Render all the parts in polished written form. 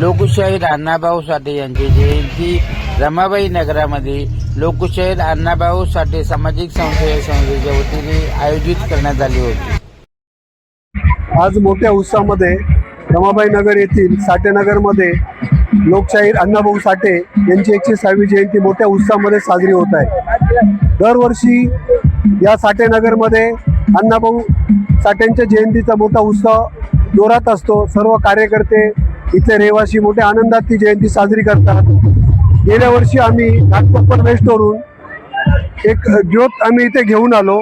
लोकशाहीर अण्णाभाऊ साठे यांची जयंती रमाबाई नगरामध्ये लोकशाहीर अण्णाभाऊ साठे सामाजिक संस्थेच्या वतीने आयोजित करण्यात आली होती। आज मोठ्या उत्साहामध्ये रमाबाई नगर येथील साठेनगरमध्ये लोकशाहीर अण्णाभाऊ साठे यांची 106वी जयंती मोठ्या उत्साहामध्ये साजरी होत आहे। दरवर्षी या साठेनगरमध्ये अण्णाभाऊ साठेंच्या जयंतीचा मोठा उत्सव जोरात असतो। सर्व कार्यकर्ते इथले रहिवासी मोठ्या आनंदात ती जयंती साजरी करतात। गेल्या वर्षी आम्ही घाटकोपर वेस्टवरून एक ज्योत आम्ही इथे घेऊन आलो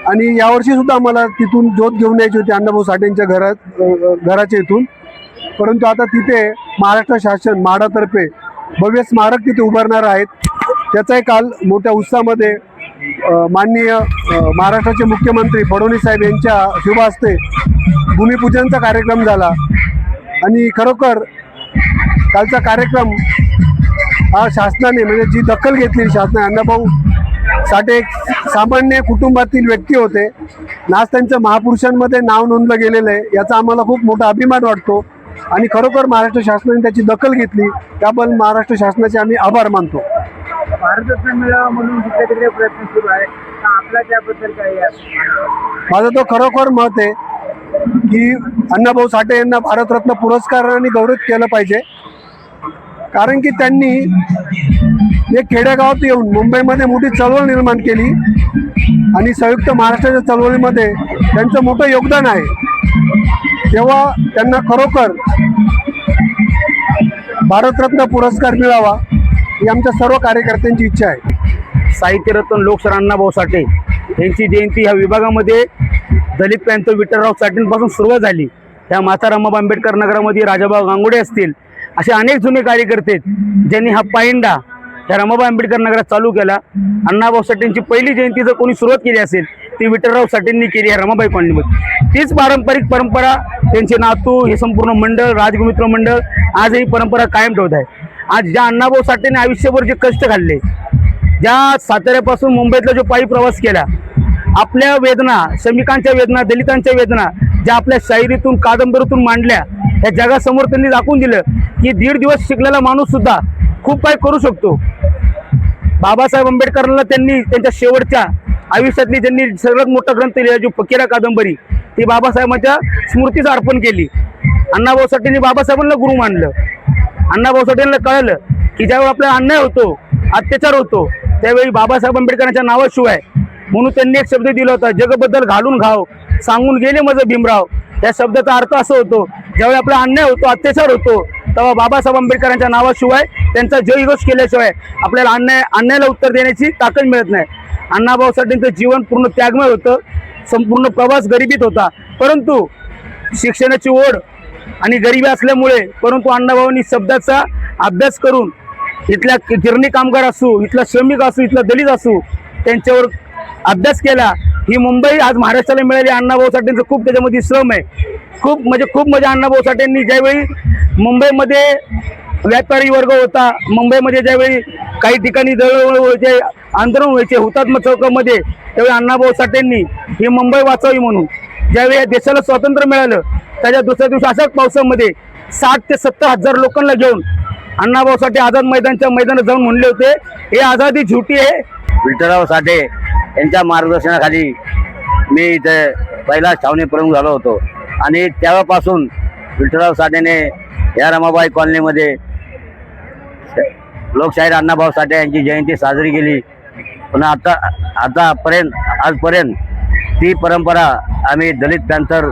आणि यावर्षी सुद्धा आम्हाला तिथून ज्योत घेऊन यायची होती अण्णाभाऊ साठेंच्या घराच्या इथून, परंतु आता तिथे महाराष्ट्र शासन म्हाडातर्फे भव्य स्मारक तिथे उभारणार आहेत। त्याचाही काल मोठ्या उत्साहामध्ये माननीय महाराष्ट्राचे मुख्यमंत्री फडणवीस साहेब यांच्या शुभ हस्ते भूमिपूजनचा कार्यक्रम झाला आणि खरोखर कालचा कार्यक्रम हा शासनाने म्हणजे जी दखल घेतली शासनाने, अण्णाभाऊ साठे एक सामान्य कुटुंबातील व्यक्ती होते, आज त्यांचं महापुरुषांमध्ये नाव नोंदलं गेलेलं आहे, याचा आम्हाला खूप मोठा अभिमान वाटतो आणि खरोखर महाराष्ट्र शासनाने त्याची दखल घेतली त्याबद्दल महाराष्ट्र शासनाचे आम्ही आभार मानतो। भारतरत्न मिळावा म्हणून तिकडे प्रयत्न सुरू आहे, आपला त्याबद्दल काय आहे? माझं तो खरोखर मत आहे की अण्णाभाऊ साठे यांना भारतरत्न पुरस्काराने गौरवित केलं पाहिजे, कारण की त्यांनी एक खेडेगावात येऊन मुंबईमध्ये मोठी चळवळ निर्माण केली आणि संयुक्त महाराष्ट्राच्या चळवळीमध्ये त्यांचं मोठं योगदान आहे। तेव्हा त्यांना खरोखर भारतरत्न पुरस्कार मिळावा ही आमच्या सर्व कार्यकर्त्यांची इच्छा आहे। साहित्यरत्न लोकशाहीर अण्णाभाऊ साठे यांची जयंती ह्या विभागामध्ये दलित पॅंथर विठ्ठलराव साठेंपासून सुरुवात झाली। त्या माता रमाबाई आंबेडकर नगरामध्ये राजाभाऊ गांगुडे असतील, असे अनेक जुने कार्यकर्ते ज्यांनी हा पायंडा त्या रमाबाई आंबेडकर नगरात चालू केला। अण्णाभाऊ साठेंची पहिली जयंती जर कोणी सुरुवात केली असेल ती विठ्ठलराव साठेंनी केली आहे रमाबाई कॉलनीमध्ये। तीच पारंपरिक परंपरा त्यांचे नातू हे संपूर्ण मंडळ राजगुरुमित्र मंडळ आजही परंपरा कायम ठेवत आहे। आज ज्या अण्णाभाऊ साठेंनी आयुष्यभर जे कष्ट खाल्ले, ज्या साताऱ्यापासून मुंबईतला जो पायी प्रवास केला, आपल्या वेदना, श्रमिकांच्या वेदना, दलितांच्या वेदना ज्या आपल्या शायरीतून कादंबरीतून मांडल्या, या जगासमोर त्यांनी दाखवून दिलं की 1.5 दिवस शिकलेला माणूस सुद्धा खूप काही करू शकतो। बाबासाहेब आंबेडकरांना त्यांनी त्यांच्या शेवटच्या आयुष्यातली ज्यांनी सर्वात मोठा ग्रंथ लिहिला जो फकीरा कादंबरी, ती बाबासाहेबांच्या स्मृतीस अर्पण केली। अण्णाभाऊ साठेंनी बाबासाहेबांना गुरु मानलं। अण्णाभाऊ साठेंना कळलं की ज्यावेळी आपला अन्याय होतो, अत्याचार होतो, त्यावेळी बाबासाहेब आंबेडकरांच्या नावाशिवाय म्हणून त्यांनी एक शब्द दिला होता, जगबद्दल घालून घाव सांगून गेले माझं भीमराव। त्या शब्दाचा अर्थ असं होतो, ज्यावेळी आपला अन्याय होतो, अत्याचार होतो, तेव्हा बाबासाहेब आंबेडकरांच्या नावाशिवाय त्यांचा जयघोष केल्याशिवाय आपल्याला अन्यायाला उत्तर देण्याची ताकद मिळत नाही। अण्णाभाऊ साठेंचं जीवन पूर्ण त्यागमय होतं, संपूर्ण प्रवास गरिबीत होता, परंतु शिक्षणाची ओढ आणि गरिबी असल्यामुळे परंतु अण्णाभाऊंनी शब्दाचा अभ्यास करून इथल्या गिरणी कामगार असू, इथला श्रमिक असू, इथला दलित असू, त्यांच्यावर अभ्यास केला। ही मुंबई आज महाराष्ट्राला मिळाली अण्णाभाऊ साठेंचं खूप त्याच्यामध्ये श्रम आहे। खूप म्हणजे अण्णाभाऊ साठेंनी ज्यावेळी मुंबईमध्ये व्यापारी वर्ग होता, मुंबईमध्ये ज्यावेळी काही ठिकाणी दळणवळण व्हायचे, आंदोलन व्हायचे हुतात्मा चौकामध्ये, त्यावेळी अण्णाभाऊ साठेंनी ही मुंबई वाचावी म्हणून ज्यावेळी या देशाला स्वातंत्र्य मिळालं, त्याच्या दुसऱ्या दिवशी अशाच पावसामध्ये 60 ते 70 हजार लोकांना घेऊन अण्णाभाऊ साठे आझाद मैदानच्या मैदानात जाऊन म्हणले होते, हे आझादी झुटी आहे। विठ्ठलराव साठे यांच्या मार्गदर्शनाखाली मी इथे पहिला छावणी प्रमुख झालो होतो आणि तेव्हापासून विठ्ठलराव साठेने या रमाबाई कॉलनीमध्ये लोकशाहीर अण्णाभाऊ साठे यांची जयंती साजरी केली। पण आजपर्यंत ती परंपरा आम्ही दलित पॅंथर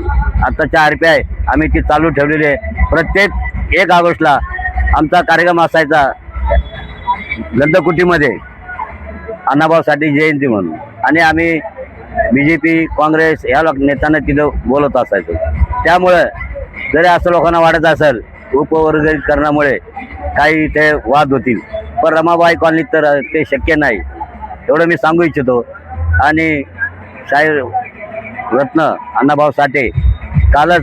आताच्या RPI आम्ही ती चालू ठेवलेली आहे। प्रत्येक 1 ऑगस्टला आमचा कार्यक्रम असायचा गंधकुटीमध्ये अण्णाभाऊ साठे जयंती म्हणून, आणि आम्ही BJP काँग्रेस या नेत्यांना तिथं बोलत असायचो। त्यामुळे जरी असं लोकांना वाटत असेल उपवर्गीकरणामुळे काही ते वाद होतील, पण रमाबाई कॉलनीत तर ते शक्य नाही, एवढं मी सांगू इच्छितो। आणि शाहीर रत्न अण्णाभाऊ साठे कालच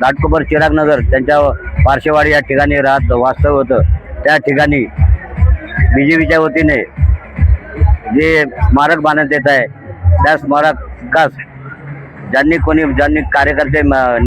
घाटकोपर चिरागनगर त्यांच्या पार्श्ववाडी या ठिकाणी वास्तव होतं, त्या ठिकाणी BJPच्या वतीने जे स्मारक बांधण्यात येत आहे, त्या स्मारकास ज्यांनी कार्यकर्ते